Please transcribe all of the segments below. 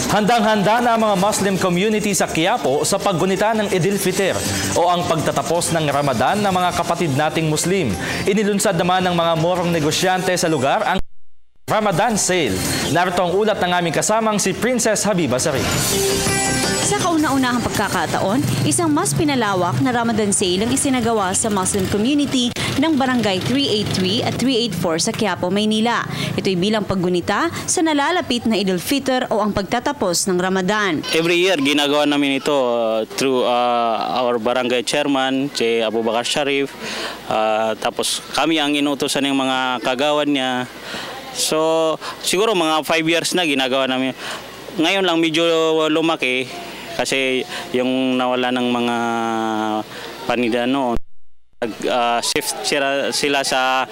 Handang-handa na ang mga Muslim community sa Quiapo sa paggunita ng Idil Fitr o ang pagtatapos ng Ramadan ng mga kapatid nating Muslim. Inilunsad naman ng mga morong negosyante sa lugar ang Ramadan Sale. Narito ang ulat ng aming kasamang si Princess Habiba Sarip. Sa kauna-unahang pagkakataon, isang mas pinalawak na Ramadan Sale ang isinagawa sa Muslim community ng Barangay 383 at 384 sa Quiapo, Maynila. Ito'y bilang paggunita sa nalalapit na Idul Fitr o ang pagtatapos ng Ramadan. Every year, ginagawa namin ito through our barangay chairman, si Abu Bakar Sharif. Tapos kami ang inutusan ng mga kagawan niya. So, siguro mga 5 years na ginagawa namin. Ngayon lang medyo lumaki kasi yung nawala ng mga paninda noon. Shift sila sa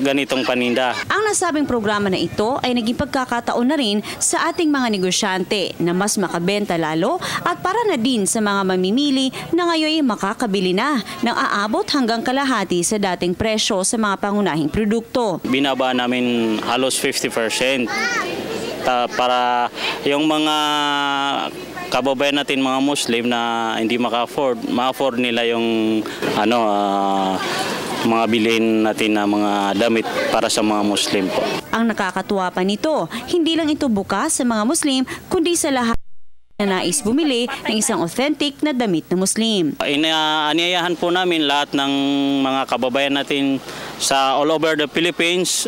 ganitong paninda. Ang nasabing programa na ito ay naging pagkakataon na rin sa ating mga negosyante na mas makabenta lalo at para na din sa mga mamimili na ngayon makakabili na ng aabot hanggang kalahati sa dating presyo sa mga pangunahing produkto. Binaba namin halos 50%. Para yung mga kababayan natin mga Muslim na hindi ma-afford nila yung mga bilhin natin na mga damit para sa mga Muslim po. Ang nakakatuwa pa nito, hindi lang ito bukas sa mga Muslim kundi sa lahat na nais bumili ng isang authentic na damit na Muslim. Aniyayahan po namin lahat ng mga kababayan natin sa all over the Philippines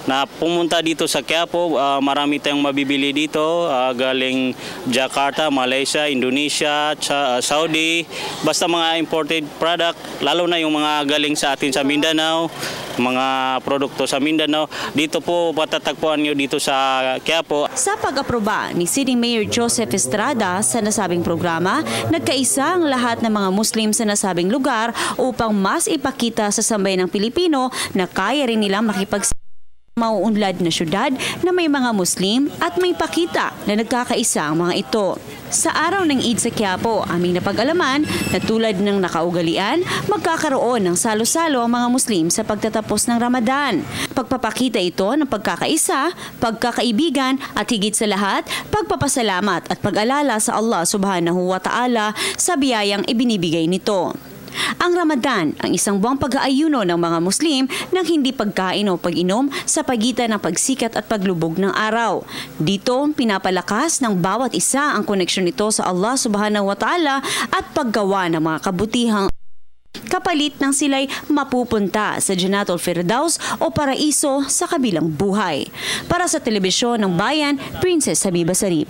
na pumunta dito sa Quiapo. Marami tayong mabibili dito galing Jakarta, Malaysia, Indonesia, Saudi. Basta mga imported product, lalo na yung mga galing sa atin sa Mindanao, mga produkto sa Mindanao. Dito po matatagpuan nyo dito sa Quiapo. Sa pag-aproba ni City Mayor Joseph Estrada sa nasabing programa, nagkaisa ang lahat ng mga Muslim sa nasabing lugar upang mas ipakita sa sambayan ng Pilipino na kaya rin nilang mauunlad na syudad na may mga Muslim at may pakita na nagkakaisa ang mga ito. Sa araw ng Eid sa Quiapo, aming napag-alaman na tulad ng nakaugalian, magkakaroon ng salo-salo ang mga Muslim sa pagtatapos ng Ramadan. Pagpapakita ito ng pagkakaisa, pagkakaibigan at higit sa lahat, pagpapasalamat at pag-alala sa Allah Subhanahu wa Ta'ala sa biyayang ibinibigay nito. Ang Ramadan, ang isang buwang pag-aayuno ng mga Muslim ng hindi pagkain o pag-inom sa pagitan ng pagsikat at paglubog ng araw. Dito, pinapalakas ng bawat isa ang koneksyon nito sa Allah Subhanahu wa Ta'ala at paggawa ng mga kabutihang kapalit ng sila'y mapupunta sa Jannatul Firdaus o paraiso sa kabilang buhay. Para sa Telebisyon ng Bayan, Princess Habiba Sarip.